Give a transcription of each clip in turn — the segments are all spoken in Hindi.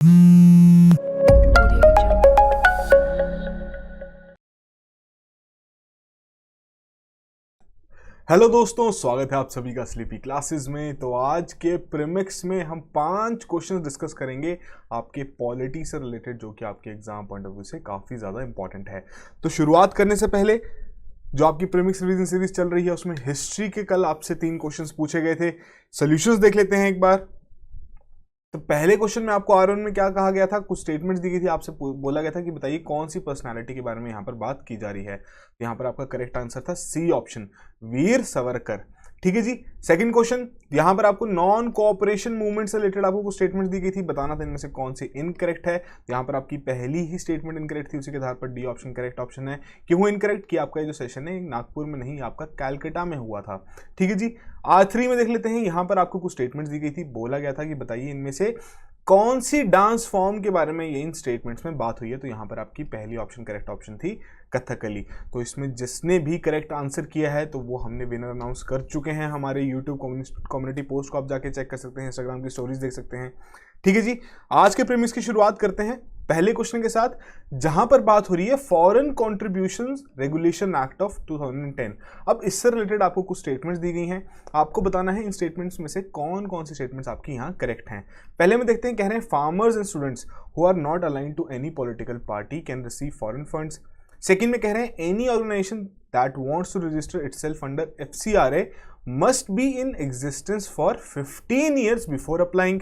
हेलो दोस्तों, स्वागत है आप सभी का स्लीपी क्लासेस में। तो आज के प्रीमिक्स में हम 5 क्वेश्चन डिस्कस करेंगे आपके पॉलिटी से रिलेटेड, जो कि आपके एग्जाम पॉइंट ऑफ व्यू से काफ़ी ज़्यादा इंपॉर्टेंट है। तो शुरुआत करने से पहले जो आपकी प्रीमिक्स रिवीजन सीरीज चल रही है उसमें हिस्ट्री के कल आपसे 3 क्वेश्चंस पूछे गए थे। सॉल्यूशंस देख लेते हैं एक बार। तो पहले क्वेश्चन में आपको आर में क्या कहा गया था, कुछ स्टेटमेंट्स दी गई थी, आपसे बोला गया था कि बताइए कौन सी पर्सनालिटी के बारे में यहाँ पर बात की जा रही है। यहाँ पर आपका करेक्ट आंसर था सी ऑप्शन, वीर सावरकर। ठीक है जी। सेकंड क्वेश्चन, यहाँ पर आपको नॉन कोऑपरेशन मूवमेंट से रिलेटेड आपको कुछ स्टेटमेंट दी गई थी, बताना था इनमें से कौन सी इनकरेक्ट है। यहाँ पर आपकी पहली ही स्टेटमेंट इनकरेक्ट थी, उसी के आधार पर डी ऑप्शन करेक्ट ऑप्शन है। क्यों इनकरेक्ट? कि आपका जो सेशन है नागपुर में नहीं, आपका कैलकाटा में हुआ था। ठीक है जी। आखिरी में देख लेते हैं, यहाँ पर आपको कुछ स्टेटमेंट्स दी गई थी, बोला गया था कि बताइए इनमें से कौन सी डांस फॉर्म के बारे में ये इन स्टेटमेंट्स में बात हुई है। तो यहाँ पर आपकी पहली ऑप्शन करेक्ट ऑप्शन थी कथकली। तो इसमें जिसने भी करेक्ट आंसर किया है तो वो हमने विनर अनाउंस कर चुके हैं। हमारे यूट्यूब कम्युनिटी पोस्ट को आप जाके चेक कर सकते हैं, इंस्टाग्राम की स्टोरीज देख सकते हैं। ठीक है जी। आज के प्रीमिक्स की शुरुआत करते हैं पहले क्वेश्चन के साथ, जहां पर बात हो रही है foreign contributions regulation act of 2010। अब इससे रिलेटेड आपको कुछ स्टेटमेंट्स दी गई हैं, आपको बताना है इन स्टेटमेंट्स में से कौन कौन से स्टेटमेंट्स आपकी यहाँ करेक्ट हैं। पहले में देखते हैं, कह रहे हैं farmers and students who are not aligned to any political party can receive foreign funds. Second में कह रहे हैं any organisation that wants to register itself under FCRA must be in existence for 15 years before applying.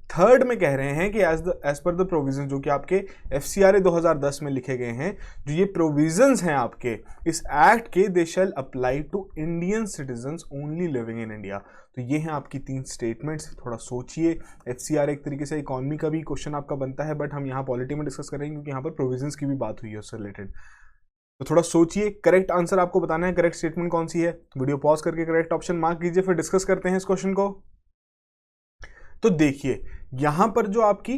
Third में कह रहे हैं कि एज पर द प्रोविजन, जो कि आपके FCRA 2010 में लिखे गए हैं, जो ये प्रोविजंस हैं आपके इस एक्ट के, they shall apply to Indian citizens only living in India. तो ये हैं आपकी 3 स्टेटमेंट्स। थोड़ा सोचिए। FCRA एक तरीके से इकोनॉमी का भी क्वेश्चन आपका बनता है, बट हम यहाँ पॉलिटी में डिस्कस करेंगे क्योंकि यहाँ पर प्रोविजंस की भी बात हुई है उससे रिलेटेड। तो थोड़ा सोचिए, करेक्ट आंसर आपको बताना है, करेक्ट स्टेटमेंट कौन सी है। वीडियो पॉज करके करेक्ट ऑप्शन मार्क कीजिए, फिर डिस्कस करते हैं इस क्वेश्चन को। तो देखिए, यहां पर जो आपकी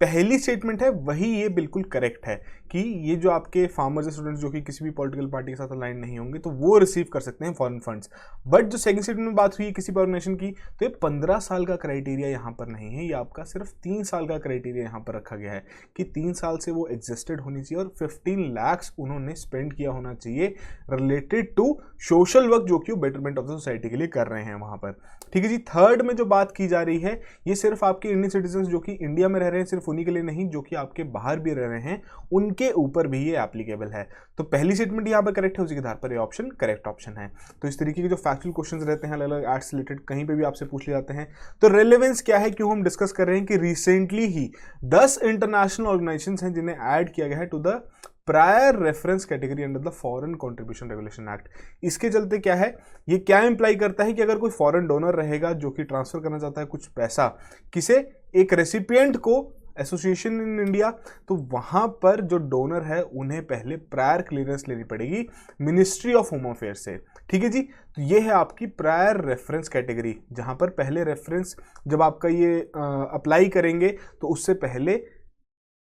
पहली स्टेटमेंट है वही ये बिल्कुल करेक्ट है कि ये जो आपके फार्मर्स और स्टूडेंट्स जो कि किसी भी पॉलिटिकल पार्टी के साथ अलाइन नहीं होंगे तो वो रिसीव कर सकते हैं फॉरेन फंड्स। बट जो सेकंड स्टेटमेंट में बात हुई है किसी भी ऑर्गेनाइजेशन की, तो ये 15 साल का क्राइटेरिया यहाँ पर नहीं है, ये आपका सिर्फ 3 साल का क्राइटेरिया यहाँ पर रखा गया है कि 3 साल से वो एग्जिस्टेड होनी चाहिए और 15 लाख उन्होंने स्पेंड किया होना चाहिए रिलेटेड टू सोशल वर्क, जो कि बेटरमेंट ऑफ द सोसाइटी के लिए कर रहे हैं वहाँ पर। ठीक है जी। थर्ड में जो बात की जा रही है, ये सिर्फ आपके इंडियन सिटीजन जो कि इंडिया में रह रहे हैं, सिर्फ उन्हीं के लिए नहीं, जो कि आपके बाहर भी रह रहे हैं उनके ऊपर भी ये एप्लीकेबल है। तो पहली स्टेटमेंट यहाँ पर करेक्ट है, उसी के आधार पर ये ऑप्शन करेक्ट ऑप्शन है। तो इस तरीके के जो फैक्चुअल क्वेश्चंस रहते हैं अलग अलग एक्ट से रिलेटेड, कहीं पे भी आपसे पूछ लिए जाते हैं। तो रेलेवेंस क्या है, क्यों हम डिस्कस कर रहे हैं कि रिसेंटली ही 10 इंटरनेशनल ऑर्गेनाइजेशंस हैं जिन्हें ऐड किया गया है to the prior reference category under the foreign contribution regulation act. इसके चलते क्या है, ये क्या इंप्लाई करता है कि अगर कोई फॉरेन डोनर रहेगा जो कि ट्रांसफर करना चाहता है कुछ पैसा किसे, एक रेसिपिएंट को, एसोसिएशन इन इंडिया, तो वहां पर जो डोनर है उन्हें पहले प्रायर क्लियरेंस लेनी पड़ेगी मिनिस्ट्री ऑफ होम अफेयर्स से। ठीक है जी। तो ये है आपकी प्रायर रेफरेंस कैटेगरी, जहां पर पहले रेफरेंस जब आपका ये अप्लाई करेंगे तो उससे पहले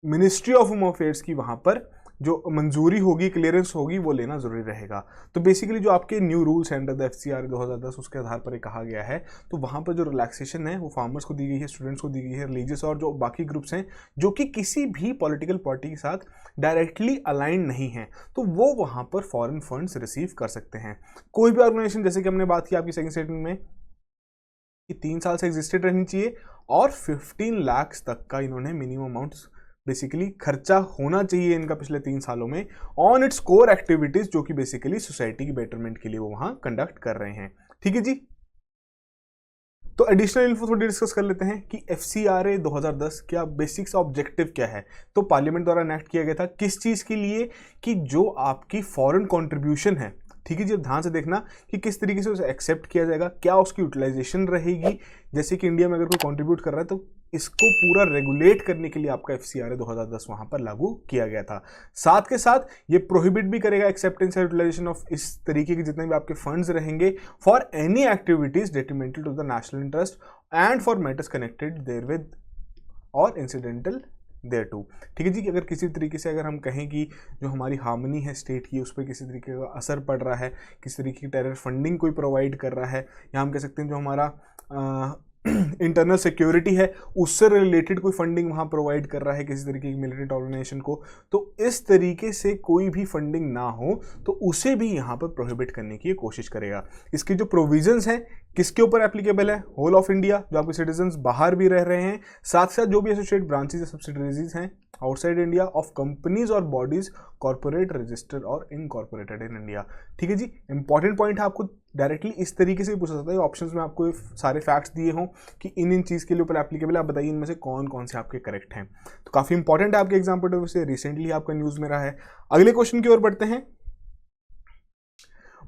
मिनिस्ट्री ऑफ होम अफेयर्स की वहां पर जो मंजूरी होगी, क्लियरेंस होगी, वो लेना जरूरी रहेगा। तो बेसिकली जो आपके न्यू रूल्स हैं अंडर द FCRA 2010 उसके आधार पर कहा गया है। तो वहाँ पर जो रिलैक्सेशन है वो फार्मर्स को दी गई है, स्टूडेंट्स को दी गई है, रिलीजियस और जो बाकी ग्रुप्स हैं जो कि किसी भी पॉलिटिकल पार्टी के साथ डायरेक्टली अलाइन नहीं है, तो वो वहाँ पर फॉरेन फंड्स रिसीव कर सकते हैं। कोई भी ऑर्गेनाइजेशन, जैसे कि हमने बात की आपकी सेकंड स्टेटमेंट में कि 3 साल से एग्जिस्टेड रहनी चाहिए और 15 लाख तक का इन्होंने मिनिमम अमाउंट बेसिकली खर्चा होना चाहिए इनका पिछले 3 सालों में ऑन इट्स कोर एक्टिविटीज, जो कि बेसिकली सोसाइटी की बेटरमेंट के लिए वो वहां कंडक्ट कर रहे हैं। ठीक है जी। तो एडिशनल इन्फो थोड़ी डिस्कस कर लेते हैं कि FCRA 2010 क्या बेसिक्स ऑब्जेक्टिव क्या है। तो पार्लियामेंट द्वारा एनेक्ट किया गया था किस चीज के लिए, कि जो आपकी फॉरेन कंट्रीब्यूशन है, ठीक है जी, ध्यान से देखना कि किस तरीके से उसे एक्सेप्ट किया जाएगा, क्या उसकी यूटिलाइजेशन रहेगी। जैसे कि इंडिया में अगर कोई कंट्रीब्यूट कर रहा है तो इसको पूरा रेगुलेट करने के लिए आपका FCRA 2010 वहां पर लागू किया गया था। साथ के साथ ये प्रोहिबिट भी करेगा एक्सेप्टेंस एंड यूटिलाइजेशन ऑफ इस तरीके के जितने भी आपके फंड्स रहेंगे for any activities detrimental to the national interest and for matters connected therewith or incidental there to. ठीक है जी। कि अगर किसी तरीके से अगर हम कहें कि जो हमारी हार्मनी है स्टेट की, उस पर किसी तरीके का असर पड़ रहा है, किसी तरीके की टेरर फंडिंग कोई प्रोवाइड कर रहा है, या हम कह सकते हैं जो हमारा इंटरनल सिक्योरिटी है उससे रिलेटेड कोई फंडिंग वहाँ प्रोवाइड कर रहा है किसी तरीके की मिलिटेंट ऑर्गेनाइजेशन को, तो इस तरीके से कोई भी फंडिंग ना हो तो उसे भी यहाँ पर प्रोहिबिट करने की कोशिश करेगा। इसकी जो प्रोविजंस हैं किसके ऊपर एप्लीकेबल है, होल ऑफ इंडिया, जो आपके सिटीजन्स बाहर भी रह रहे हैं, साथ साथ जो भी एसोसिएट ब्रांचेज या सब्सिडरीज हैं आउटसाइड इंडिया ऑफ कंपनीज और बॉडीज कॉर्पोरेट रजिस्टर्ड और इनकॉर्पोरेटेड इन इंडिया। ठीक है जी, इंपॉर्टेंट पॉइंट है, आपको डायरेक्टली इस तरीके से पूछा जाता है। ऑप्शंस में आपको सारे फैक्ट्स दिए हों कि इन चीज़ के लिए ऊपर एप्लीकेबल है, आप बताइए इनमें से कौन कौन से आपके करेक्ट हैं। तो काफ़ी इंपॉर्टेंट है आपके एग्जाम पॉइंट ऑफ व्यू से, रिसेंटली आपका न्यूज़ में रहा है। अगले क्वेश्चन की ओर बढ़ते हैं।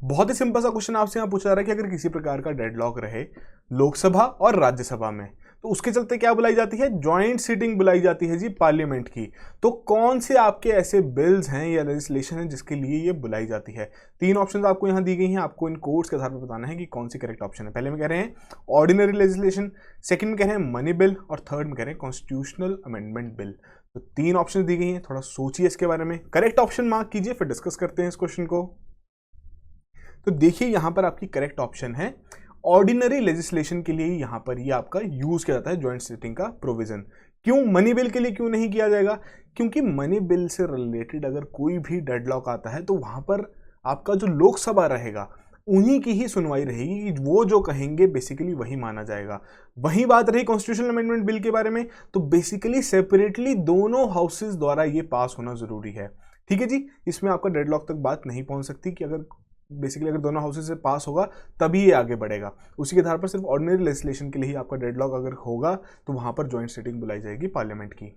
बहुत ही सिंपल सा क्वेश्चन आपसे यहाँ पूछा जा रहा है कि अगर किसी प्रकार का डेडलॉक रहे लोकसभा और राज्यसभा में तो उसके चलते क्या बुलाई जाती है, ज्वाइंट सीटिंग बुलाई जाती है जी पार्लियामेंट की। तो कौन से आपके ऐसे बिल्स हैं या लेजिस्लेशन है जिसके लिए ये बुलाई जाती है। तीन ऑप्शंस आपको यहाँ दी गई हैं, आपको इन कोड्स के आधार पर बताना है कि कौन सी करेक्ट ऑप्शन है। पहले में कह रहे हैं ऑर्डिनरी लेजिस्लेशन, सेकंड में कह रहे हैं मनी बिल और थर्ड में कह रहे हैं कॉन्स्टिट्यूशनल अमेंडमेंट बिल। तो तीन ऑप्शन दी गई हैं, थोड़ा सोचिए इसके बारे में, करेक्ट ऑप्शन मार्क कीजिए, फिर डिस्कस करते हैं इस क्वेश्चन को। तो देखिए यहां पर आपकी करेक्ट ऑप्शन है ऑर्डिनरी लेजिस्लेशन के लिए यहां पर ये आपका यूज किया जाता है ज्वाइंट सीटिंग का प्रोविजन। क्यों मनी बिल के लिए क्यों नहीं किया जाएगा, क्योंकि मनी बिल से रिलेटेड अगर कोई भी डेडलॉक आता है तो वहां पर आपका जो लोकसभा रहेगा उन्हीं की ही सुनवाई रहेगी कि वो जो कहेंगे बेसिकली वही माना जाएगा। वही बात रही कॉन्स्टिट्यूशनल अमेंडमेंट बिल के बारे में, तो बेसिकली सेपरेटली दोनों हाउसेज द्वारा ये पास होना जरूरी है। ठीक है जी, इसमें आपका डेडलॉक तक बात नहीं पहुंच सकती कि अगर बेसिकली अगर दोनों हाउसेज से पास होगा तभी ये आगे बढ़ेगा। उसी के आधार पर सिर्फ ऑर्डिनरी लेजिस्लेशन के लिए ही आपका डेडलॉक अगर होगा तो वहां पर ज्वाइंट सीटिंग बुलाई जाएगी पार्लियामेंट की।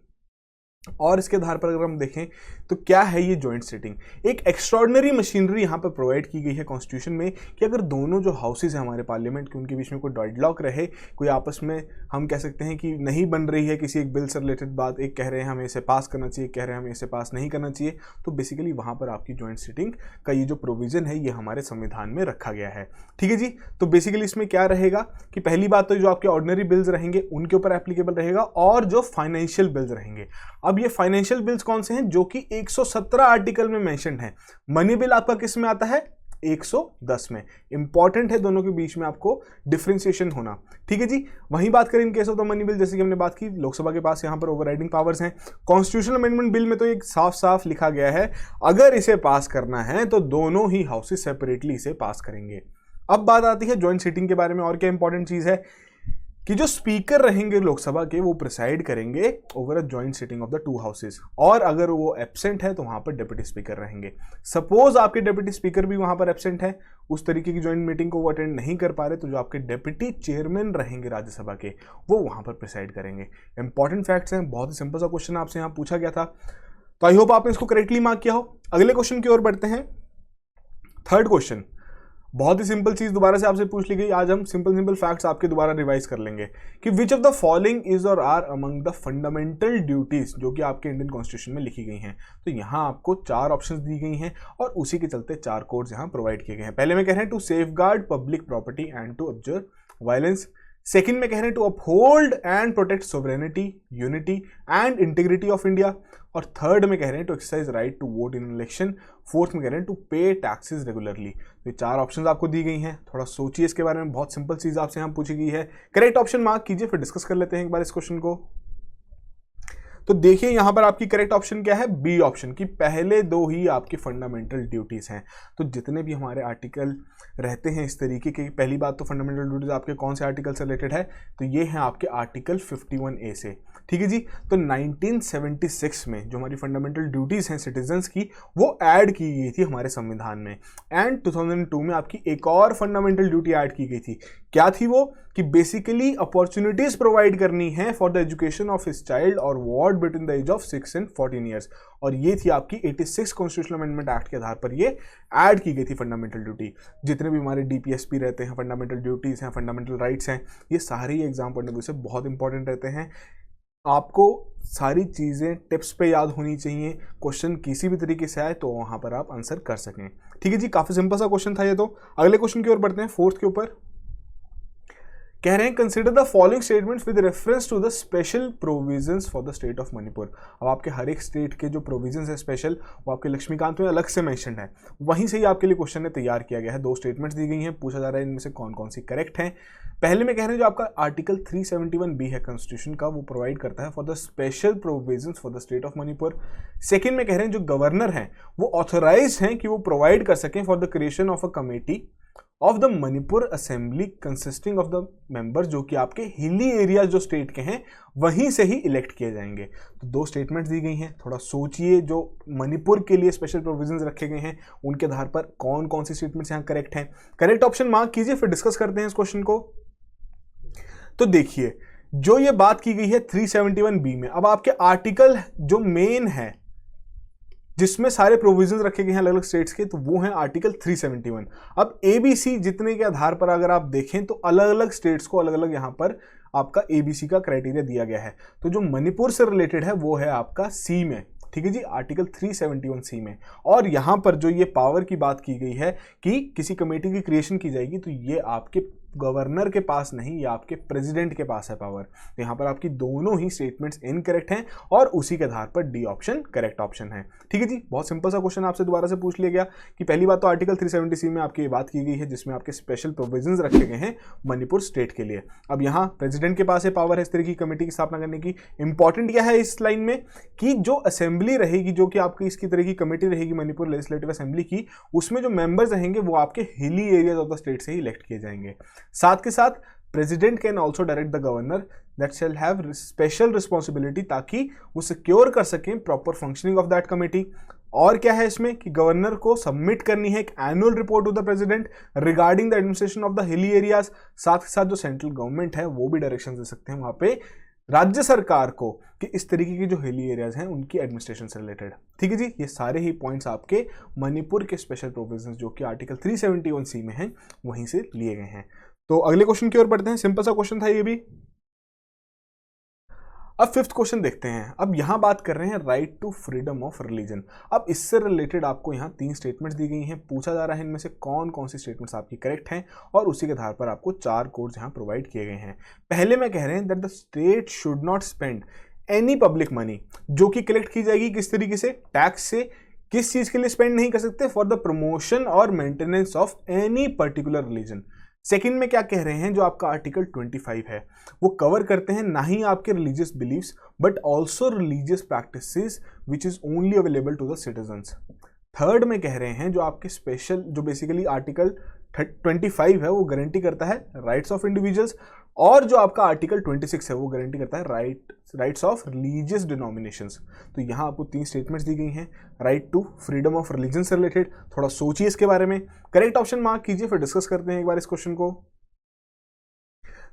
और इसके आधार पर अगर हम देखें तो क्या है ये ज्वाइंट सीटिंग, एक एक्स्ट्रॉर्डिनरी मशीनरी यहाँ पर प्रोवाइड की गई है कॉन्स्टिट्यूशन में कि अगर दोनों जो हाउसेज हैं हमारे पार्लियामेंट के उनके बीच में कोई डेडलॉक रहे, कोई आपस में हम कह सकते हैं कि नहीं बन रही है किसी एक बिल से रिलेटेड बात, एक कह रहे हैं हमें इसे पास करना चाहिए, कह रहे हैं हमें इसे पास नहीं करना चाहिए, तो बेसिकली वहाँ पर आपकी ज्वाइंट सीटिंग का ये जो प्रोविजन है ये हमारे संविधान में रखा गया है। ठीक है जी, तो बेसिकली इसमें क्या रहेगा कि पहली बात तो जो आपके ऑर्डिनरी बिल्स रहेंगे उनके ऊपर एप्लीकेबल रहेगा, और जो फाइनेंशियल बिल्स रहेंगे। अब ये फाइनेंशियल बिल्स कौन से हैं, जो कि 117 आर्टिकल में मेंशन्ड है। मनी बिल आपका किस में आता है, 110 में। इंपॉर्टेंट है दोनों के बीच में आपको डिफरेंशिएशन होना। ठीक है जी, वहीं बात करें in case of the money bill, जैसे कि हमने बात की लोकसभा के पास यहां पर ओवरराइडिंग पावर्स हैं। कॉन्स्टिट्यूशनल अमेंडमेंट बिल में तो एक साफ साफ लिखा गया है अगर इसे पास करना है तो दोनों ही हाउसेस सेपरेटली इसे पास करेंगे। अब बात आती है ज्वाइंट सीटिंग के बारे में, और क्या इंपॉर्टेंट चीज है कि जो स्पीकर रहेंगे लोकसभा के वो प्रिसाइड करेंगे over a joint sitting of the two houses, और अगर वो एब्सेंट है तो वहां पर डिप्टी स्पीकर रहेंगे। सपोज आपके डिप्टी स्पीकर भी वहां पर एब्सेंट है, उस तरीके की जॉइंट मीटिंग को वो अटेंड नहीं कर पा रहे, तो जो आपके डिप्टी चेयरमैन रहेंगे राज्यसभा के वो वहां पर प्रिसाइड करेंगे। इंपॉर्टेंट फैक्ट्स हैं, बहुत ही सिंपल सा क्वेश्चन आपसे यहाँ पूछा गया था, तो आई होप आपने इसको करेक्टली मार्क किया हो। अगले क्वेश्चन की ओर बढ़ते हैं। थर्ड क्वेश्चन बहुत ही सिंपल चीज दोबारा से आपसे पूछ ली गई। आज हम सिंपल फैक्ट्स आपके दोबारा रिवाइज कर लेंगे कि which of the following is or are among the fundamental duties जो कि आपके इंडियन कॉन्स्टिट्यूशन में लिखी गई हैं। तो यहाँ आपको 4 ऑप्शंस दी गई हैं और उसी के चलते 4 कोड्स यहाँ प्रोवाइड किए गए हैं। पहले में कह रहे हैं to safeguard public property and to observe violence. Second में कह रहे हैं to uphold and protect sovereignty, unity and integrity of India. और थर्ड में कह रहे हैं to exercise right to vote in election. Fourth में कह रहे हैं टू पे टैक्सेस रेगुलरली। तो ये 4 ऑप्शंस आपको दी गई हैं, थोड़ा सोचिए इसके बारे में। बहुत सिंपल चीज आपसे यहाँ पूछी गई है, करेक्ट ऑप्शन मार्क कीजिए, फिर डिस्कस कर लेते हैं एक बार इस क्वेश्चन को। तो देखिए यहां पर आपकी करेक्ट ऑप्शन क्या है, बी ऑप्शन की पहले 2 ही आपकी फंडामेंटल ड्यूटीज हैं। तो जितने भी हमारे आर्टिकल रहते हैं इस तरीके के, पहली बात तो फंडामेंटल ड्यूटीज आपके कौन से आर्टिकल से रिलेटेड है, तो ये है आपके आर्टिकल 51A से। ठीक है जी, तो 1976 में जो हमारी फंडामेंटल ड्यूटीज हैं सिटीजन्स की वो ऐड की गई थी हमारे संविधान में, एंड 2002 में आपकी एक और फंडामेंटल ड्यूटी ऐड की गई थी। क्या थी वो, कि बेसिकली अपॉर्चुनिटीज प्रोवाइड करनी है for the education of his child or ward between the age of 6 and 14 years. और ये थी आपकी 86 कॉन्स्टिट्यूशनल अमेंडमेंट एक्ट के आधार पर ये ऐड की गई थी फंडामेंटल ड्यूटी। जितने भी हमारे डीपीएसपी रहते हैं, फंडामेंटल ड्यूटीज हैं, फंडामेंटल राइट्स हैं, ये सारे ही एग्जाम पॉइंट ऑफ व्यू से बहुत इंपॉर्टेंट रहते हैं। आपको सारी चीज़ें टिप्स पे याद होनी चाहिए, क्वेश्चन किसी भी तरीके से आए तो वहाँ पर आप आंसर कर सकें। ठीक है जी, काफ़ी सिंपल सा क्वेश्चन था ये। तो अगले क्वेश्चन की ओर बढ़ते हैं, फोर्थ के ऊपर, कह रहे हैं consider the following statements with reference to the special provisions for the state of Manipur. अब आपके हर एक स्टेट के जो प्रोविजंस है स्पेशल, वो आपके लक्ष्मीकांत में अलग से मेंशन है, वहीं से ही आपके लिए क्वेश्चन ने तैयार किया गया है। 2 स्टेटमेंट्स दी गई हैं, पूछा जा रहा है इनमें से कौन कौन सी करेक्ट हैं। पहले में कह रहे हैं जो आपका आर्टिकल 371B है कॉन्स्टिट्यूशन का, वो प्रोवाइड करता है for the special provisions for the state of Manipur. Second में कह रहे हैं जो गवर्नर हैं वो ऑथोराइज हैं कि वो प्रोवाइड कर सकें for the creation of a committee of the Manipur assembly consisting of the members, जो कि आपके हिली एरियाज जो स्टेट के हैं वहीं से ही इलेक्ट किए जाएंगे। तो 2 स्टेटमेंट्स दी गई हैं, थोड़ा सोचिए जो मणिपुर के लिए स्पेशल प्रोविजंस रखे गए हैं उनके आधार पर कौन कौन सी स्टेटमेंट्स यहाँ करेक्ट हैं। करेक्ट ऑप्शन मार्क कीजिए, फिर डिस्कस करते हैं इस क्वेश्चन को। तो देखिए जो ये बात की गई है 371B में, अब आपके आर्टिकल जो मेन है जिसमें सारे प्रोविजंस रखे गए हैं अलग अलग स्टेट्स के, तो वो है आर्टिकल 371। अब ABC जितने के आधार पर अगर आप देखें तो अलग अलग स्टेट्स को अलग अलग यहां पर आपका ABC का क्राइटेरिया दिया गया है। तो जो मणिपुर से रिलेटेड है वो है आपका C में, ठीक है जी, आर्टिकल 371C में। और यहां पर जो ये पावर की बात की गई है कि किसी कमेटी की क्रिएशन की जाएगी, तो ये आपके गवर्नर के पास नहीं, ये आपके प्रेसिडेंट के पास है पावर। तो यहां पर आपकी दोनों ही स्टेटमेंट्स इनकरेक्ट हैं और उसी के आधार पर डी ऑप्शन करेक्ट ऑप्शन है। ठीक है जी, बहुत सिंपल सा क्वेश्चन आपसे दोबारा से पूछ लिया गया कि पहली बात तो आर्टिकल 370C में आपकी बात की गई है जिसमें आपके स्पेशल प्रोविजंस रखे गए हैं मणिपुर स्टेट के लिए। अब यहाँ प्रेसिडेंट के पास है पावर है इस तरह की कमेटी की स्थापना करने की। इंपॉर्टेंट क्या है इस लाइन में कि जो असेंबली रहेगी, जो कि आपकी इसकी तरह की कमेटी रहेगी मणिपुर लेजिस्लेटिव असेंबली की, उसमें जो मेंबर्स रहेंगे वो आपके hilly areas of the state से ही इलेक्ट किए जाएंगे। साथ के साथ president can also direct the governor that shall have special responsibility, ताकि वो सिक्योर कर सकें proper functioning of that committee. और क्या है इसमें कि गवर्नर को सबमिट करनी है एक annual report to the president regarding the administration of the hilly areas. साथ के साथ जो सेंट्रल गवर्नमेंट है वो भी डायरेक्शन दे सकते हैं वहां पे राज्य सरकार को कि इस तरीके की जो हिली एरियाज हैं उनकी एडमिनिस्ट्रेशन से रिलेटेड। ठीक है जी, ये सारे ही पॉइंट्स आपके मणिपुर के स्पेशल प्रोविजंस जो कि आर्टिकल 371C में हैं वहीं से लिए गए हैं। तो अगले क्वेश्चन की ओर बढ़ते हैं। सिंपल सा क्वेश्चन था ये भी। अब 5th क्वेश्चन देखते हैं। अब यहां बात कर रहे हैं right to freedom of religion. अब इससे रिलेटेड आपको यहां 3 स्टेटमेंट्स दी गई हैं, पूछा जा रहा है इनमें से कौन कौन सी स्टेटमेंट्स आपकी करेक्ट हैं और उसी के आधार पर आपको 4 कोड्स यहां प्रोवाइड किए गए हैं। पहले में कह रहे हैं that the state should not spend any public money, जो कि कलेक्ट की जाएगी किस तरीके से, टैक्स से। किस चीज के लिए स्पेंड नहीं कर सकते, फॉर द प्रमोशन और maintenance of any particular religion. Second में क्या कह रहे हैं, जो आपका आर्टिकल 25 है वो कवर करते हैं ना ही आपके religious beliefs but also religious practices which is only available to the citizens. Third में कह रहे हैं जो आपके स्पेशल जो बेसिकली आर्टिकल 25 है वो गारंटी करता है राइट्स ऑफ इंडिविजुअल्स, और जो आपका आर्टिकल 26 है वो गारंटी करता है राइट्स ऑफ रिलीजियस डिनोमिनेशंस। तो यहाँ आपको 3 स्टेटमेंट्स दी गई हैं right to freedom of religion से रिलेटेड। थोड़ा सोचिए इसके बारे में, करेक्ट ऑप्शन मार्क कीजिए, फिर डिस्कस करते हैं एक बार इस क्वेश्चन को।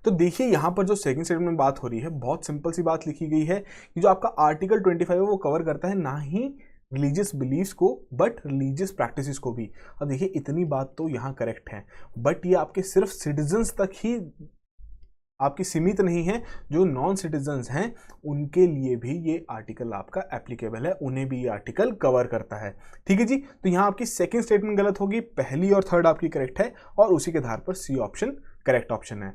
तो देखिए यहाँ पर जो सेकंड स्टेटमेंट में बात हो रही है, बहुत सिंपल सी बात लिखी गई है कि जो आपका आर्टिकल 25 है वो कवर करता है ना ही रिलीजियस बिलीव्स को बट रिलीजियस प्रैक्टिसेस को भी। अब देखिए इतनी बात तो यहाँ करेक्ट है, बट ये आपके सिर्फ सिटीजन्स तक ही आपकी सीमित नहीं है, जो नॉन सिटीजन्स हैं उनके लिए भी ये आर्टिकल आपका एप्लीकेबल है, उन्हें भी ये आर्टिकल कवर करता है। ठीक है जी, तो यहाँ आपकी सेकंड स्टेटमेंट गलत होगी, पहली और थर्ड आपकी करेक्ट है और उसी के आधार पर सी ऑप्शन करेक्ट ऑप्शन है।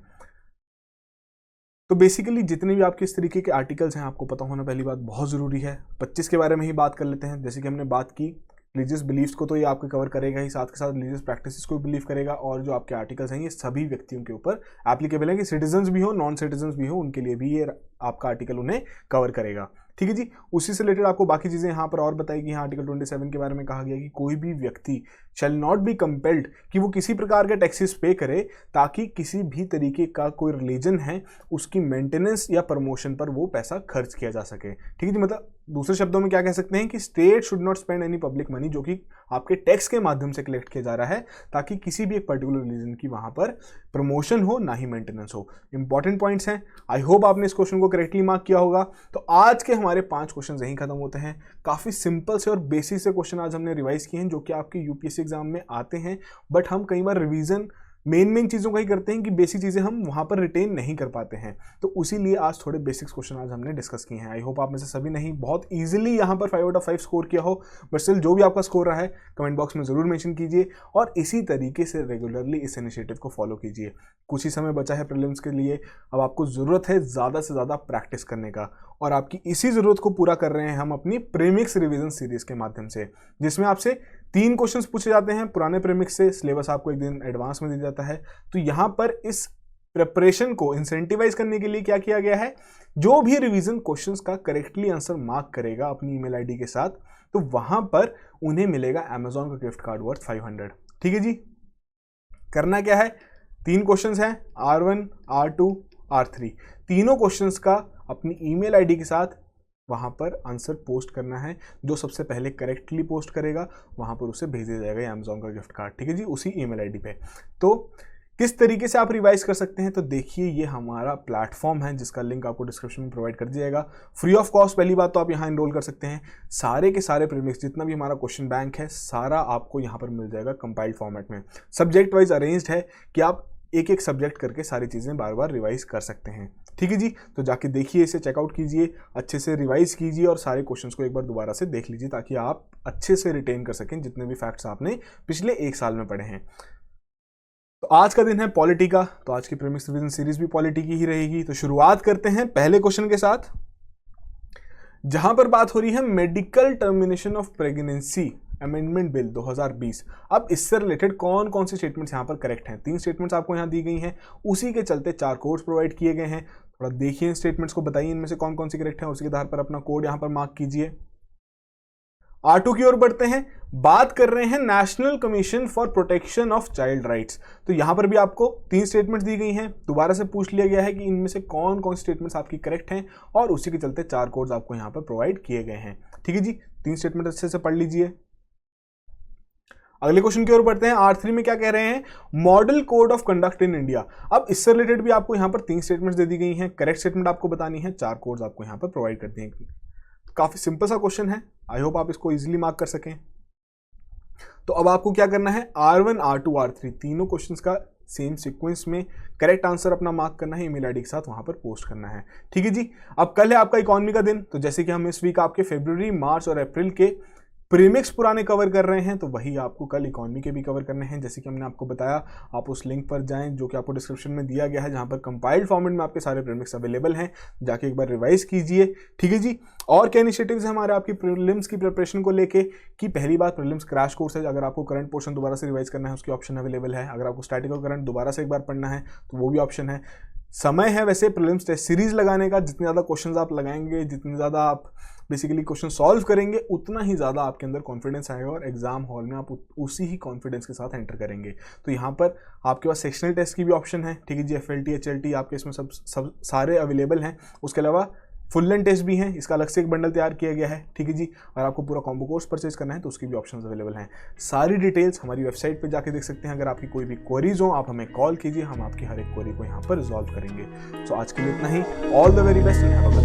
तो बेसिकली जितने भी आपके इस तरीके के आर्टिकल्स हैं आपको पता होना पहली बात बहुत ज़रूरी है। 25 के बारे में ही बात कर लेते हैं। जैसे कि हमने बात की रिलीजियस बिलीफ्स को तो ये आपके कवर करेगा ही, साथ के साथ रिलीजियस प्रैक्टिसेस को भी बिलीव करेगा, और जो आपके आर्टिकल्स हैं ये सभी व्यक्तियों के ऊपर एप्लीकेबल है कि सिटीजन्स भी हो नॉन सिटीजन्स भी हो उनके लिए भी ये आपका आर्टिकल उन्हें कवर करेगा। ठीक है जी, उसी से रिलेटेड आपको बाकी चीज़ें यहाँ पर और बताएगी। यहाँ आर्टिकल 27 के बारे में कहा गया कि कोई भी व्यक्ति शैल नॉट बी कंपेल्ड कि वो किसी प्रकार के टैक्सेस पे करे ताकि किसी भी तरीके का कोई रिलीजन है उसकी मेंटेनेंस या प्रमोशन पर वो पैसा खर्च किया जा सके। ठीक है जी, मतलब दूसरे शब्दों में क्या कह सकते हैं कि state should not spend any public money, जो कि आपके टैक्स के माध्यम से कलेक्ट किया जा रहा है ताकि किसी भी एक पर्टिकुलर रिलीजन की वहाँ पर प्रमोशन हो ना ही मेंटेनेंस हो। इंपॉर्टेंट पॉइंट्स हैं, आई होप आपने इस क्वेश्चन को करेक्टली मार्क किया होगा। तो आज के हमारे 5 क्वेश्चन यहीं खत्म होते हैं। काफ़ी सिंपल से और बेसिक से क्वेश्चन आज हमने रिवाइज किए हैं जो कि आपके यूपीएससी एग्जाम में आते हैं, बट हम कई बार रिवीजन मेन चीज़ों का ही करते हैं कि बेसिक चीज़ें हम वहाँ पर रिटेन नहीं कर पाते हैं। तो उसी लिए आज थोड़े बेसिक्स क्वेश्चन आज हमने डिस्कस किए हैं। आई होप आप में से सभी नहीं बहुत ईजिली यहाँ पर 5 आउट ऑफ 5 स्कोर किया हो, बट स्टिल जो भी आपका स्कोर रहा है कमेंट बॉक्स में ज़रूर मेंशन कीजिए और इसी तरीके से रेगुलरली इस इनिशिएटिव को फॉलो कीजिए। कुछ ही समय बचा है प्रीलिम्स के लिए, अब आपको ज़रूरत है ज़्यादा से ज़्यादा प्रैक्टिस करने का, और आपकी इसी ज़रूरत को पूरा कर रहे हैं हम अपनी प्रीमिक्स रिवीजन सीरीज़ के माध्यम से, जिसमें आपसे 3 क्वेश्चंस पूछे जाते हैं पुराने प्रीमिक्स से। सिलेबस आपको एक दिन एडवांस में दिया जाता है। तो यहाँ पर इस प्रिपरेशन को इंसेंटिवाइज करने के लिए क्या किया गया है, जो भी रिवीजन क्वेश्चंस का करेक्टली आंसर मार्क करेगा अपनी ईमेल आईडी के साथ, तो वहां पर उन्हें मिलेगा अमेजॉन का गिफ्ट कार्ड वर्थ 500। ठीक है जी। करना क्या है, 3 क्वेश्चंस हैं, R1, R2, R3। तीनों क्वेश्चंस का अपनी ईमेल आईडी के साथ वहां पर आंसर पोस्ट करना है। जो सबसे पहले करेक्टली पोस्ट करेगा वहां पर उसे भेजा जाएगा अमेजॉन का गिफ्ट कार्ड। ठीक है जी, उसी ईमेल आईडी पे। तो किस तरीके से आप रिवाइज कर सकते हैं, तो देखिए ये हमारा प्लेटफॉर्म है जिसका लिंक आपको डिस्क्रिप्शन में प्रोवाइड कर दिया जाएगा। फ्री ऑफ कॉस्ट पहली बात तो आप यहाँ एनरोल कर सकते हैं। सारे के सारे प्रीमिक्स जितना भी हमारा क्वेश्चन बैंक है सारा आपको यहाँ पर मिल जाएगा कंपाइल्ड फॉर्मेट में। सब्जेक्ट वाइज अरेंज्ड है कि आप एक एक सब्जेक्ट करके सारी चीज़ें बार बार रिवाइज कर सकते हैं। ठीक है जी, तो जाके देखिए, इसे चेकआउट कीजिए, अच्छे से रिवाइज कीजिए और सारे क्वेश्चंस को एक बार दोबारा से देख लीजिए ताकि आप अच्छे से रिटेन कर सकें जितने भी फैक्ट्स आपने पिछले 1 साल में पढ़े हैं। तो आज का दिन है पॉलिटी का, तो आज की प्रीमिक्स रिवीजन सीरीज भी पॉलिटी की ही रहेगी। तो शुरुआत करते हैं पहले क्वेश्चन के साथ, जहां पर बात हो रही है medical termination of pregnancy amendment bill 2020। अब इससे रिलेटेड कौन कौन सी स्टेटमेंट्स यहाँ पर करेक्ट हैं। 3 स्टेटमेंट्स आपको यहाँ दी गई हैं, उसी के चलते 4 कोड्स प्रोवाइड किए गए हैं। थोड़ा देखिए स्टेटमेंट्स को, बताइए इनमें से कौन कौन सी करेक्ट है, उसी के आधार पर अपना कोड यहाँ पर मार्क कीजिए। R2 की ओर बढ़ते हैं, बात कर रहे हैं national commission for protection of child rights. तो यहां पर भी आपको 3 स्टेटमेंट्स दी गई हैं, दोबारा से पूछ लिया गया है कि इनमें से कौन कौन स्टेटमेंट्स आपकी करेक्ट हैं और उसी के चलते 4 कोड्स आपको यहां पर प्रोवाइड किए गए हैं। ठीक है जी, 3 स्टेटमेंट अच्छे से पढ़ लीजिए। अगले क्वेश्चन की ओर बढ़ते हैं। R3 में क्या कह रहे हैं, model code of conduct in India. अब इससे रिलेटेड भी आपको यहां पर 3 स्टेटमेंट्स दे दी गई हैं, करेक्ट स्टेटमेंट आपको बतानी है, 4 कोड्स आपको यहां पर प्रोवाइड कर दिए हैं। काफी सिंपल सा क्वेश्चन है, आई होप आप इसको इजीली मार्क कर सकें। तो अब आपको क्या करना है, R1, R2, R3 तीनों क्वेश्चंस का सेम सीक्वेंस में करेक्ट आंसर अपना मार्क करना है, ईमेल आईडी के साथ वहां पर पोस्ट करना है। ठीक है जी। अब कल है आपका इकोनॉमी का दिन, तो जैसे कि हम इस वीक आपके फरवरी, मार्च और अप्रैल के प्रीमिक्स पुराने कवर कर रहे हैं, तो वही आपको कल इकोनॉमी के भी कवर करने हैं। जैसे कि हमने आपको बताया, आप उस लिंक पर जाएं जो कि आपको डिस्क्रिप्शन में दिया गया है, जहां पर कंपाइल्ड फॉर्मेट में आपके सारे प्रीमिक्स अवेलेबल हैं, जाके एक बार रिवाइज कीजिए। ठीक है जी। और क्या इनिशिएटिव्स हैं हमारे आपकी प्रीलिम्स की प्रिपरेशन को लेके, कि पहली बात प्रीलिम्स क्रैश कोर्स है, अगर आपको करंट पोर्शन दोबारा से रिवाइज करना है उसकी ऑप्शन अवेलेबल है। अगर आपको स्टैटिक और करंट दोबारा से एक बार पढ़ना है तो वो भी ऑप्शन है। समय है वैसे प्रीलिम्स टेस्ट सीरीज लगाने का, जितने ज़्यादा क्वेश्चंस आप लगाएंगे, जितने ज़्यादा आप बेसिकली क्वेश्चन सॉल्व करेंगे, उतना ही ज़्यादा आपके अंदर कॉन्फिडेंस आएगा और एग्जाम हॉल में आप उसी ही कॉन्फिडेंस के साथ एंटर करेंगे। तो यहाँ पर आपके पास सेक्शनल टेस्ट की भी ऑप्शन है। ठीक है जी, FLT, HLT आपके इसमें सब सारे अवेलेबल हैं। उसके अलावा फुल लेंथ टेस्ट भी हैं, इसका अलग से एक बंडल तैयार किया गया है। ठीक है जी। और आपको पूरा कॉम्बो कोर्स परचेज करना है तो उसकी भी ऑप्शंस अवेलेबल हैं। सारी डिटेल्स हमारी वेबसाइट पे जाके देख सकते हैं। अगर आपकी कोई भी क्वेरीज हो आप हमें कॉल कीजिए, हम आपकी हर एक क्वेरी को यहाँ पर रिजॉल्व करेंगे। सो आज के लिए इतना ही। All the very best.